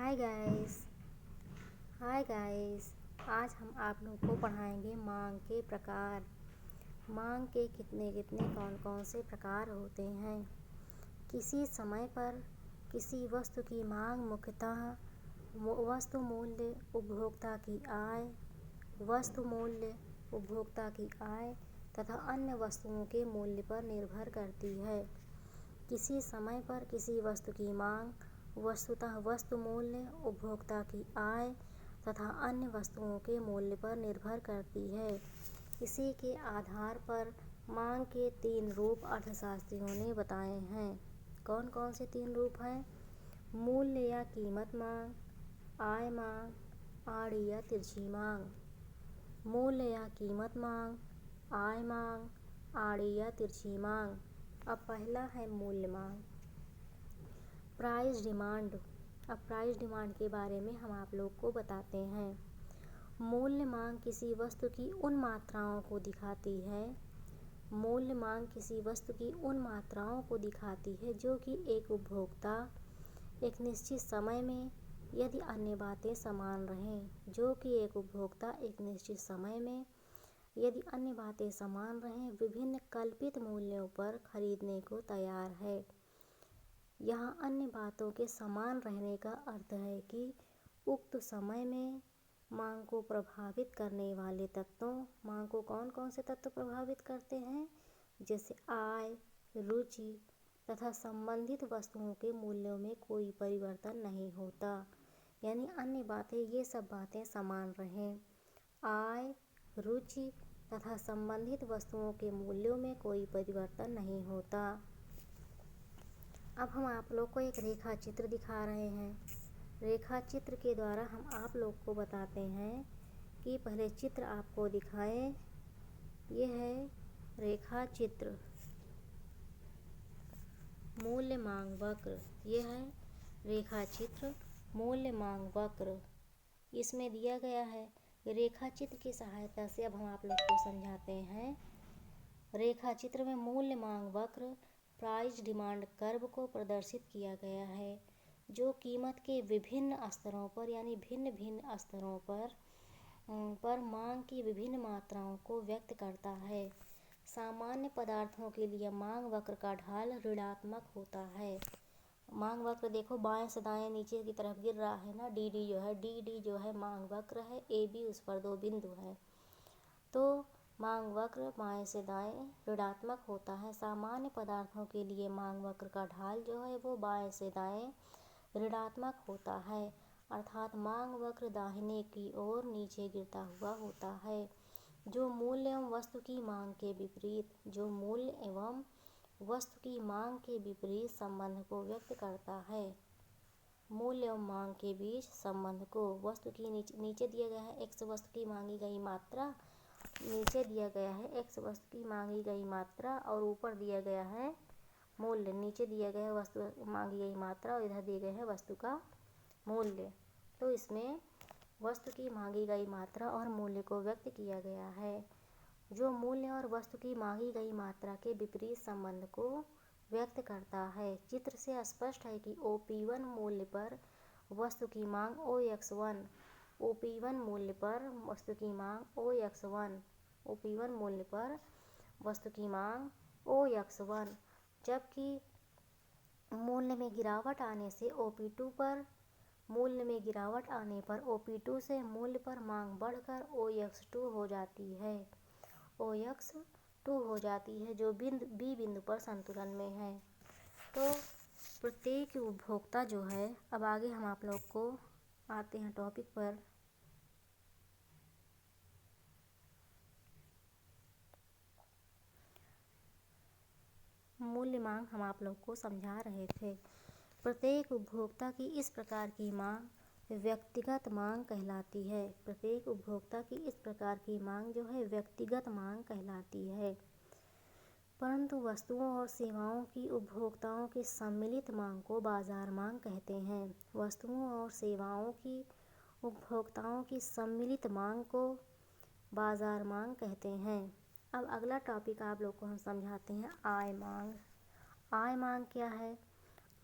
Hi guys hi guys आज हम आप लोग को पढ़ाएंगे मांग के प्रकार। मांग के कितने कितने कौन कौन से प्रकार होते हैं। किसी समय पर किसी वस्तु की मांग मुख्यतः वस्तु मूल्य उपभोक्ता की आय वस्तु मूल्य उपभोक्ता की आय तथा अन्य वस्तुओं के मूल्य पर निर्भर करती है। किसी समय पर किसी वस्तु की मांग वस्तुतः वस्तु मूल्य उपभोक्ता की आय तथा अन्य वस्तुओं के मूल्य पर निर्भर करती है। इसी के आधार पर मांग के 3 रूप अर्थशास्त्रियों ने बताए हैं। कौन कौन से 3 रूप हैं? मूल्य या कीमत मांग, आय मांग, आड़ी या तिरछी मांग। मूल्य या कीमत मांग, आय मांग, आड़ी या तिरछी मांग। अब पहला है मूल्य मांग, प्राइस डिमांड। अब प्राइस डिमांड के बारे में हम आप लोग को बताते हैं। मूल्य मांग किसी वस्तु की उन मात्राओं को दिखाती है। मूल्य मांग किसी वस्तु की उन मात्राओं को दिखाती है जो कि एक उपभोक्ता एक निश्चित समय में, यदि अन्य बातें समान रहें, जो कि एक उपभोक्ता एक निश्चित समय में, यदि अन्य बातें समान रहें, विभिन्न कल्पित मूल्यों पर खरीदने को तैयार है। यहाँ अन्य बातों के समान रहने का अर्थ है कि उक्त समय में मांग को प्रभावित करने वाले तत्वों, मांग को कौन कौन से तत्व प्रभावित करते हैं, जैसे आय, रुचि तथा संबंधित वस्तुओं के मूल्यों में कोई परिवर्तन नहीं होता। यानी अन्य बातें, ये सब बातें समान रहें। आय, रुचि तथा संबंधित वस्तुओं के मूल्यों में कोई परिवर्तन नहीं होता। अब हम आप लोग को एक रेखा चित्र दिखा रहे हैं। रेखा चित्र के द्वारा हम आप लोग को बताते हैं कि पहले चित्र आपको दिखाएं। ये है रेखा चित्र। मूल्य मांग वक्र, ये है रेखा चित्र मूल्य मांग वक्र। इसमें दिया गया है। रेखा चित्र की सहायता से अब हम आप लोग को समझाते हैं। रेखा चित्र में मूल्य मांग वक्र प्राइस डिमांड कर्व को प्रदर्शित किया गया है, जो कीमत के विभिन्न स्तरों पर यानी भिन्न भिन्न स्तरों पर मांग की विभिन्न मात्राओं को व्यक्त करता है। सामान्य पदार्थों के लिए मांग वक्र का ढाल ऋणात्मक होता है। मांग वक्र देखो, बाएं से दाएं नीचे की तरफ गिर रहा है ना। डी डी जो है मांग वक्र है, ए बी उस पर 2 बिंदु हैं, तो मांग वक्र बाएं से दाएं ऋणात्मक होता है। सामान्य पदार्थों के लिए मांग वक्र का ढाल जो है वो बाएं से दाएं ऋणात्मक होता है, अर्थात मांग वक्र दाहिने की ओर नीचे गिरता हुआ होता है, जो मूल्य एवं वस्तु की मांग के विपरीत संबंध को व्यक्त करता है। मूल्य एवं मांग के बीच संबंध को वस्तु की नीचे दिया गया है x वस्तु की मांगी गई मात्रा, नीचे दिया गया है x वस्तु की मांगी गई मात्रा और ऊपर दिया गया है मूल्य। नीचे दिया गया है वस्तु मांगी गई मात्रा और इधर दिए गए हैं वस्तु का मूल्य। तो इसमें वस्तु की मांगी गई मात्रा और मूल्य को व्यक्त किया गया है, जो मूल्य और वस्तु की मांगी गई मात्रा के विपरीत संबंध को व्यक्त करता है। चित्र से स्पष्ट है कि OP1 मूल्य पर वस्तु की मांग OX1, OP1 मूल्य पर वस्तु की मांग OX1, OP1 मूल्य पर वस्तु की मांग OX1, जबकि मूल्य में गिरावट आने से OP2 पर OP2 से मूल्य पर मांग बढ़कर OX2 हो जाती है। OX2 हो जाती है, जो बी बिंदु पर संतुलन में है। तो प्रत्येक उपभोक्ता जो है, अब आगे हम आप लोग को आते हैं टॉपिक पर। मूल्य मांग हम आप लोग को समझा रहे थे। प्रत्येक उपभोक्ता की इस प्रकार की मांग व्यक्तिगत मांग कहलाती है। प्रत्येक उपभोक्ता की इस प्रकार की मांग जो है व्यक्तिगत मांग कहलाती है। परंतु वस्तुओं और सेवाओं की उपभोक्ताओं की सम्मिलित मांग को बाजार मांग कहते हैं। वस्तुओं और सेवाओं की उपभोक्ताओं की सम्मिलित मांग को बाजार मांग कहते हैं। अब अगला टॉपिक आप लोग को हम समझाते हैं आय मांग। आय मांग क्या है?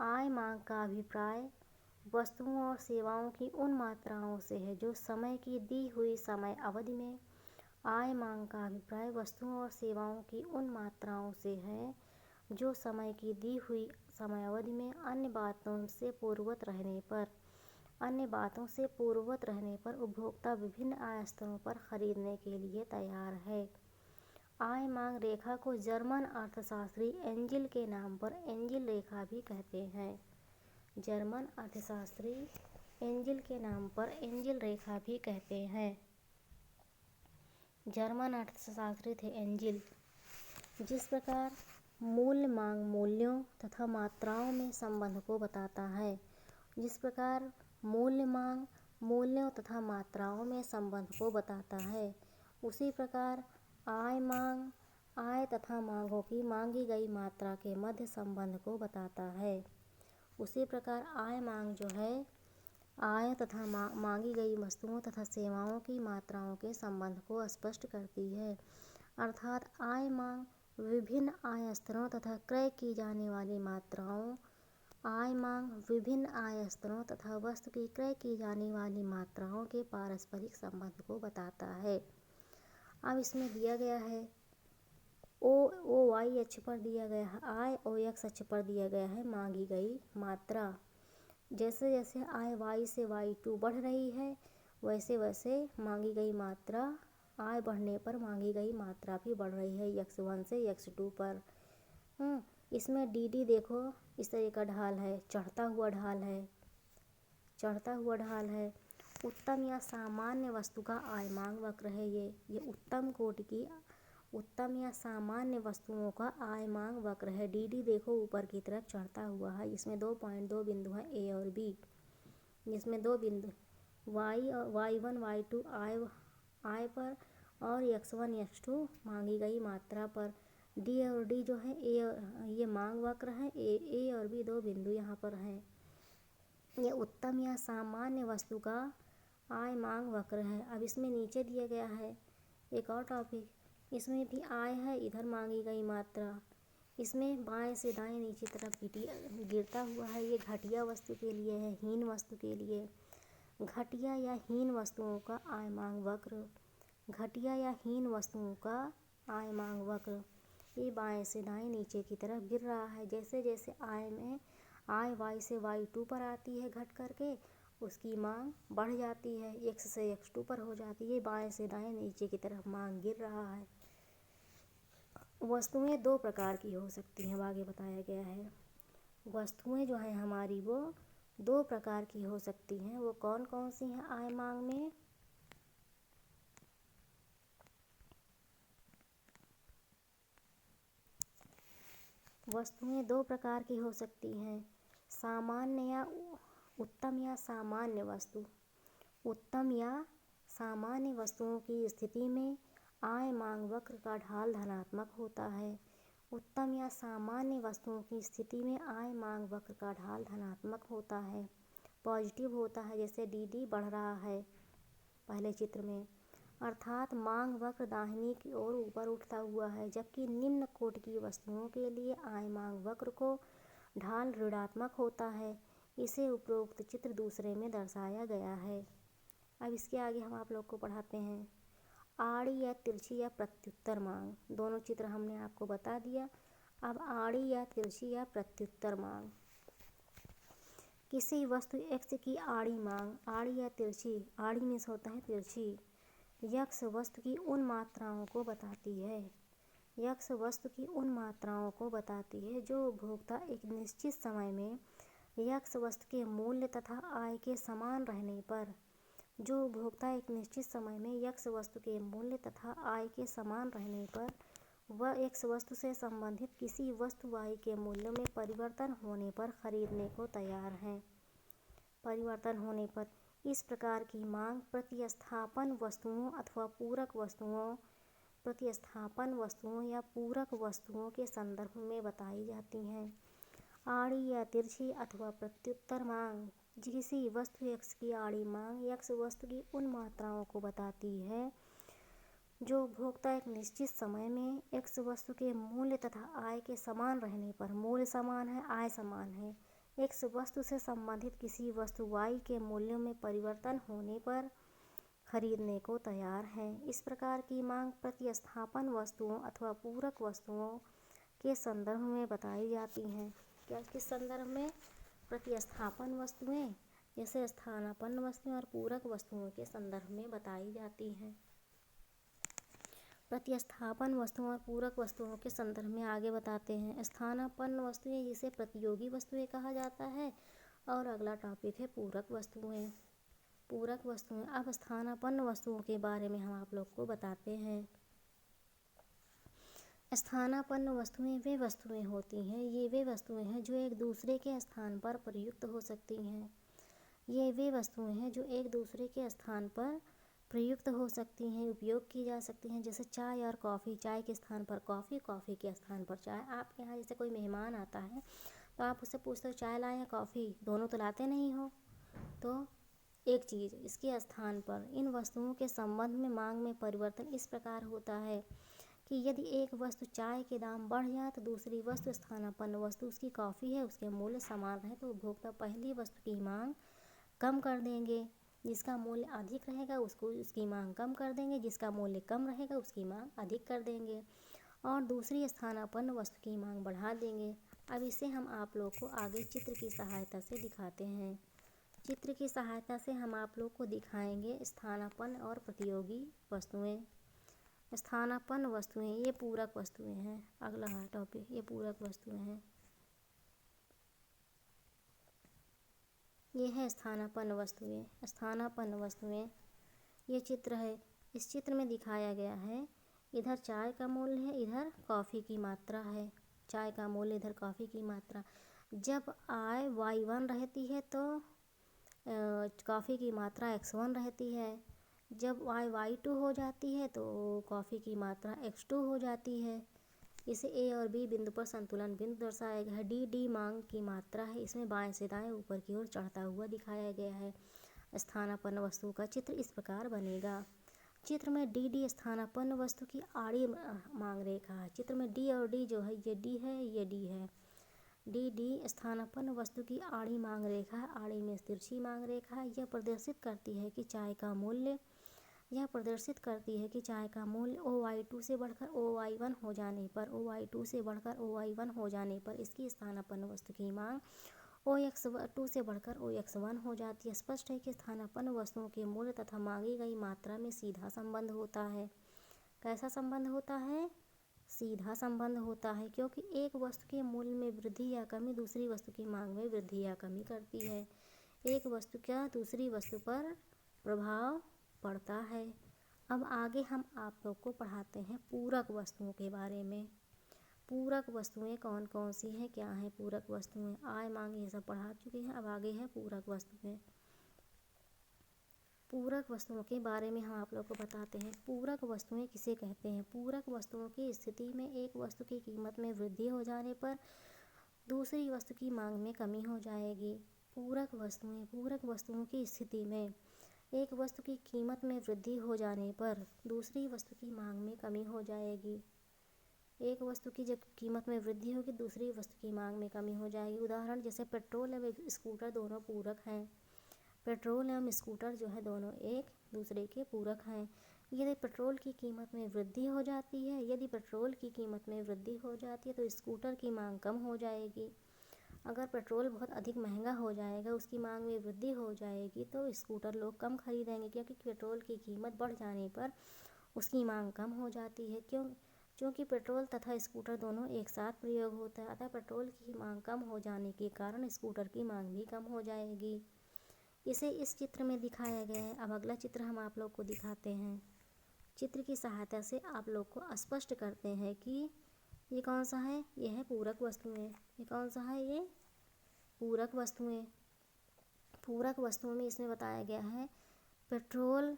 आय मांग का अभिप्राय वस्तुओं और सेवाओं की उन मात्राओं से है जो समय की दी हुई समय अवधि में। आय मांग का अभिप्राय वस्तुओं और सेवाओं की उन मात्राओं से है जो समय की दी हुई समय अवधि में अन्य बातों से पूर्ववत रहने पर उपभोक्ता विभिन्न आय स्तरों पर खरीदने के लिए तैयार है। आय मांग रेखा को जर्मन अर्थशास्त्री एंजिल के नाम पर एंजिल रेखा भी कहते हैं। जर्मन अर्थशास्त्री एंजिल के नाम पर एंजिल रेखा भी कहते हैं। जर्मन अर्थशास्त्री थे एंजिल। जिस प्रकार मूल्य मांग मूल्यों तथा मात्राओं में संबंध को बताता है, जिस प्रकार मूल्य मांग मूल्यों तथा मात्राओं में संबंध को बताता है, उसी प्रकार आय मांग आय तथा मांगों की मांगी गई मात्रा के मध्य संबंध को बताता है। उसी प्रकार आय मांग जो है आय तथा मांगी गई वस्तुओं तथा सेवाओं की मात्राओं के संबंध को स्पष्ट करती है। अर्थात आय मांग विभिन्न आय स्तरों तथा क्रय की जाने वाली मात्राओं, आय मांग विभिन्न आय स्तरों तथा वस्तु की क्रय की जाने वाली मात्राओं के पारस्परिक संबंध को बताता है। अब इसमें दिया गया है ओ वाई अक्ष पर दिया गया है आय और एक्स अक्ष पर दिया गया है मांगी गई मात्रा। जैसे जैसे आय वाई से y2 बढ़ रही है, वैसे वैसे मांगी गई मात्रा आय बढ़ने पर मांगी गई मात्रा भी बढ़ रही है x1 से x2 पर। इसमें dd देखो इस तरह का ढाल है, चढ़ता हुआ ढाल है। उत्तम या सामान्य वस्तु का आय मांग वक्र है ये उत्तम कोटि की उत्तम या सामान्य वस्तुओं का आय मांग वक्र है। dd देखो ऊपर की तरफ चढ़ता हुआ है। इसमें 2 बिंदु हैं A और B, जिसमें 2 बिंदु y1 y2 आय पर और x1 x2 मांगी गई मात्रा पर। D और D जो है ये मांग वक्र है। A और B 2 बिंदु यहाँ पर हैं। ये उत्तम या सामान्य वस्तु का आय मांग वक्र है। अब इसमें नीचे दिया गया है एक और टॉपिक, इसमें भी आय है, इधर मांगी गई मात्रा। इसमें बाएं से दाएं नीचे तरफ गिरता हुआ है। ये घटिया वस्तु के लिए है, हीन वस्तु के लिए। घटिया या हीन वस्तुओं का आय मांग वक्र, घटिया या हीन वस्तुओं का आय मांग वक्र। ये बाएं से दाएं नीचे की तरफ गिर रहा है। जैसे जैसे आय y से y2 पर आती है घट करके, उसकी मांग बढ़ जाती है, x से x2 पर हो जाती है। बाएं से दाएं नीचे की तरफ मांग गिर रहा है। वस्तुएं 2 प्रकार की हो सकती हैं, आगे बताया गया है। वस्तुएं जो हैं हमारी वो 2 प्रकार की हो सकती हैं। वो कौन कौन सी हैं आय मांग में? वस्तुएं 2 प्रकार की हो सकती हैं, सामान्य या उत्तम या सामान्य वस्तु। उत्तम या सामान्य वस्तुओं की स्थिति में आय मांग वक्र का ढाल धनात्मक होता है। उत्तम या सामान्य वस्तुओं की स्थिति में आय मांग वक्र का ढाल धनात्मक होता है, पॉजिटिव होता है। जैसे dd बढ़ रहा है पहले चित्र में, अर्थात मांग वक्र दाहिनी की ओर ऊपर उठता हुआ है। जबकि निम्न कोटि की वस्तुओं के लिए आय मांग वक्र को ढाल ऋणात्मक होता है। इसे उपरोक्त चित्र दूसरे में दर्शाया गया है। अब इसके आगे हम आप लोग को पढ़ाते हैं आड़ी या तिरछी या प्रत्युत्तर मांग। दोनों चित्र हमने आपको बता दिया। अब आड़ी या तिरछी या प्रत्युत्तर मांग। किसी वस्तु x की आड़ी मांग, आड़ी या तिरछी, आड़ी मीन्स होता है तिरछी, यक्ष वस्तु की उन मात्राओं को बताती है। यक्ष वस्तु की उन मात्राओं को बताती है जो उपभोक्ता एक निश्चित समय में यक्ष वस्तु के मूल्य तथा आय के समान रहने पर, जो उपभोक्ता एक निश्चित समय में यक्ष वस्तु के मूल्य तथा आय के समान रहने पर वह एक्स वस्तु से संबंधित किसी वस्तु y के मूल्य में परिवर्तन होने पर खरीदने को तैयार हैं। परिवर्तन होने पर इस प्रकार की मांग प्रतिस्थापन वस्तुओं अथवा पूरक वस्तुओं, प्रतिस्थापन वस्तुओं या पूरक वस्तुओं के संदर्भ में बताई जाती हैं। आड़ी या तिरछी अथवा प्रत्युत्तर मांग। किसी वस्तु x की आड़ी मांग यक्ष वस्तु की उन मात्राओं को बताती है जो उपभोक्ता एक निश्चित समय में एक्स वस्तु के मूल्य तथा आय के समान रहने पर, मूल्य समान है आय समान है, एक वस्तु से संबंधित किसी वस्तु Y के मूल्यों में परिवर्तन होने पर खरीदने को तैयार है। इस प्रकार की मांग प्रतिस्थापन वस्तुओं अथवा पूरक वस्तुओं के संदर्भ में बताई जाती हैं। क्या किस संदर्भ में? प्रतिस्थापन वस्तुएं जैसे स्थानापन्न वस्तुएं और पूरक वस्तुओं के संदर्भ में बताई जाती हैं। प्रतिस्थापन वस्तुओं और पूरक वस्तुओं के संदर्भ में आगे बताते हैं। स्थानापन्न वस्तुएं जिसे प्रतियोगी वस्तुएं कहा जाता है, और अगला टॉपिक है पूरक वस्तुएं। पूरक वस्तुएं। अब स्थानापन्न वस्तुओं के बारे में हम आप लोग को बताते हैं। स्थानापन्न वस्तुएं वे वस्तुएं होती हैं, ये वे वस्तुएं हैं जो एक दूसरे के स्थान पर प्रयुक्त हो सकती हैं। ये वे वस्तुएं हैं जो एक दूसरे के स्थान पर प्रयुक्त हो सकती हैं, उपयोग की जा सकती हैं। जैसे चाय और कॉफ़ी, चाय के स्थान पर कॉफ़ी, कॉफ़ी के स्थान पर चाय। आपके यहाँ जैसे कोई मेहमान आता है तो आप उससे पूछते हो चाय लाएं या कॉफ़ी, दोनों तो लाते नहीं हो। तो एक चीज़ इसके स्थान पर इन वस्तुओं के संबंध में मांग में परिवर्तन इस प्रकार होता है कि यदि एक वस्तु चाय के दाम बढ़ जाए तो दूसरी वस्तु स्थानापन्न वस्तु उसकी कॉफ़ी है, उसके मूल्य समान रहे तो उपभोक्ता पहली वस्तु की मांग कम कर देंगे। जिसका मूल्य अधिक रहेगा उसको उसकी मांग कम कर देंगे, जिसका मूल्य कम रहेगा उसकी मांग अधिक कर देंगे, और दूसरी स्थानापन्न वस्तु की मांग बढ़ा देंगे। अब इसे हम आप लोग को आगे चित्र की सहायता से दिखाते हैं। चित्र की सहायता से हम आप लोग को दिखाएंगे स्थानापन्न और प्रतियोगी वस्तुएं। स्थानापन्न वस्तुएं ये पूरक वस्तुएं हैं। अगला है टॉपिक, ये पूरक वस्तुएं हैं। ये है स्थानापन्न वस्तुएं। स्थानापन्न वस्तुएं ये चित्र है। इस चित्र में दिखाया गया है, इधर चाय का मूल्य है, इधर कॉफ़ी की मात्रा है। चाय का मूल्य, इधर कॉफ़ी की मात्रा। जब I Y1 रहती है तो कॉफ़ी की मात्रा X1 रहती है। जब Y Y2 हो जाती है तो कॉफ़ी की मात्रा X2 हो जाती है। इसे A और B बिंदु पर संतुलन बिंदु दर्शाया गया है। D मांग की मात्रा है। इसमें बाएं से दाएं ऊपर की ओर चढ़ता हुआ दिखाया गया है। स्थानापन्न वस्तु का चित्र इस प्रकार बनेगा। चित्र में D स्थानापन्न वस्तु की आड़ी मांग रेखा है। चित्र में D और D जो है, ये D है, ये D है। D स्थानापन्न वस्तु की आड़ी मांग रेखा है। आड़ी में तिरछी मांग रेखा है। यह प्रदर्शित करती है कि चाय का मूल्य OY2 से बढ़कर OY1 हो जाने पर इसकी स्थानापन्न वस्तु की मांग OX2 से बढ़कर OX1 हो जाती है। स्पष्ट है कि स्थानापन्न वस्तुओं के मूल्य तथा मांगी गई मात्रा में सीधा संबंध होता है। कैसा संबंध होता है? सीधा संबंध होता है, क्योंकि एक वस्तु के मूल्य में वृद्धि या कमी दूसरी वस्तु की मांग में वृद्धि या कमी करती है। एक वस्तु का दूसरी वस्तु पर प्रभाव पड़ता है। अब आगे हम आप लोग को पढ़ाते हैं पूरक वस्तुओं के बारे में। पूरक वस्तुएं कौन कौन सी हैं, क्या हैं पूरक वस्तुएं? आय, मांग, ये सब पढ़ा चुके हैं। अब आगे है पूरक वस्तुएं। पूरक वस्तुओं के बारे में हम आप लोग को बताते हैं। पूरक वस्तुएं किसे कहते हैं? पूरक वस्तुओं की स्थिति में एक वस्तु की कीमत में वृद्धि हो जाने पर दूसरी वस्तु की मांग में कमी हो जाएगी। पूरक वस्तुओं की स्थिति में एक वस्तु की कीमत में वृद्धि हो जाने पर दूसरी वस्तु की मांग में कमी हो जाएगी। एक वस्तु की जब कीमत में वृद्धि होगी, दूसरी वस्तु की मांग में कमी हो जाएगी। उदाहरण जैसे पेट्रोल एवं स्कूटर दोनों पूरक हैं। पेट्रोल एवं स्कूटर जो है दोनों एक दूसरे के पूरक हैं। यदि पेट्रोल की कीमत में वृद्धि हो जाती है तो स्कूटर की मांग कम हो जाएगी। अगर पेट्रोल बहुत अधिक महंगा हो जाएगा, उसकी मांग में वृद्धि हो जाएगी तो स्कूटर लोग कम खरीदेंगे, क्योंकि पेट्रोल की कीमत बढ़ जाने पर उसकी मांग कम हो जाती है। क्योंकि पेट्रोल तथा स्कूटर दोनों एक साथ प्रयोग होता है, अतः पेट्रोल की मांग कम हो जाने के कारण स्कूटर की मांग भी कम हो जाएगी। इसे इस चित्र में दिखाया गया है। अब अगला चित्र हम आप लोग को दिखाते हैं। चित्र की सहायता से आप लोग को स्पष्ट करते हैं कि ये कौन सा है। ये है पूरक वस्तुएं। ये कौन सा है? ये पूरक वस्तुएं। पूरक वस्तुओं में इसमें बताया गया है पेट्रोल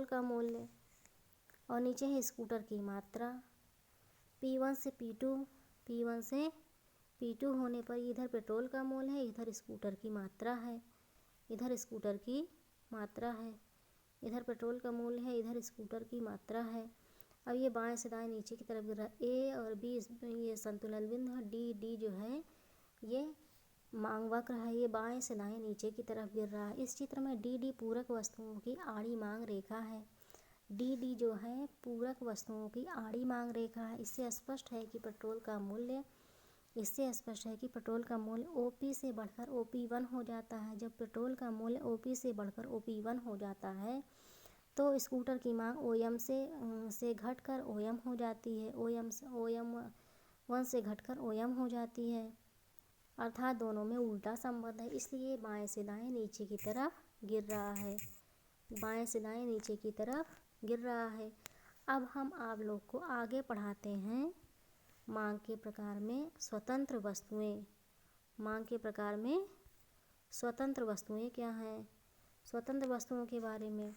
का मूल्य, और नीचे है स्कूटर की मात्रा। P1 से P2 होने पर इधर पेट्रोल का मूल्य है, इधर स्कूटर की मात्रा है। इधर पेट्रोल का मूल्य है, इधर स्कूटर की मात्रा है। अब ये बाएं से दाएं नीचे की तरफ गिर रहा है। ए और बी ये संतुलन बिंदु है। डी जो है ये मांग वक्र है, ये बाएं से दाएं नीचे की तरफ गिर रहा है। इस चित्र में डी पूरक वस्तुओं की आड़ी मांग रेखा है। डी जो है पूरक वस्तुओं की आड़ी मांग रेखा है। इससे स्पष्ट है कि पेट्रोल का मूल्य OP से बढ़कर OP1 हो जाता है। जब पेट्रोल का मूल्य OP से बढ़कर OP1 हो जाता है तो स्कूटर की मांग OM से घटकर OM हो जाती है। OM1 से घटकर OM हो जाती है, अर्थात दोनों में उल्टा संबंध है। इसलिए बाएं से दाएं नीचे की तरफ गिर रहा है। बाएं से दाएं नीचे की तरफ गिर रहा है। अब हम आप लोग को आगे पढ़ाते हैं मांग के प्रकार में स्वतंत्र वस्तुएं। मांग के प्रकार में स्वतंत्र वस्तुएं क्या हैं? स्वतंत्र वस्तुओं के बारे में,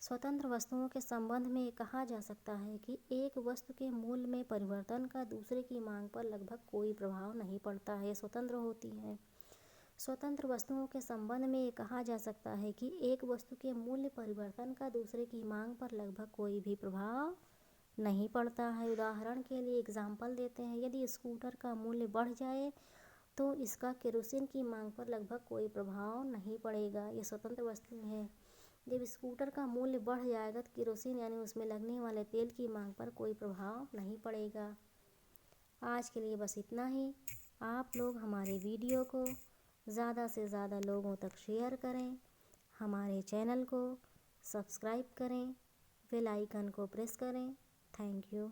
स्वतंत्र वस्तुओं के संबंध में कहा जा सकता है कि एक वस्तु के मूल्य में परिवर्तन का दूसरे की मांग पर लगभग कोई प्रभाव नहीं पड़ता है, स्वतंत्र होती हैं। स्वतंत्र वस्तुओं के संबंध में कहा जा सकता है कि एक वस्तु के मूल्य परिवर्तन का दूसरे की मांग पर लगभग कोई भी प्रभाव नहीं पड़ता है। उदाहरण के लिए एग्जाम्पल देते हैं, यदि स्कूटर का मूल्य बढ़ जाए तो इसका केरोसिन की मांग पर लगभग कोई प्रभाव नहीं पड़ेगा। ये स्वतंत्र वस्तु है। जब स्कूटर का मूल्य बढ़ जाएगा तो केरोसिन यानी उसमें लगने वाले तेल की मांग पर कोई प्रभाव नहीं पड़ेगा। आज के लिए बस इतना ही। आप लोग हमारे वीडियो को ज़्यादा से ज़्यादा लोगों तक शेयर करें, हमारे चैनल को सब्सक्राइब करें, बेल आइकन को प्रेस करें। Thank you.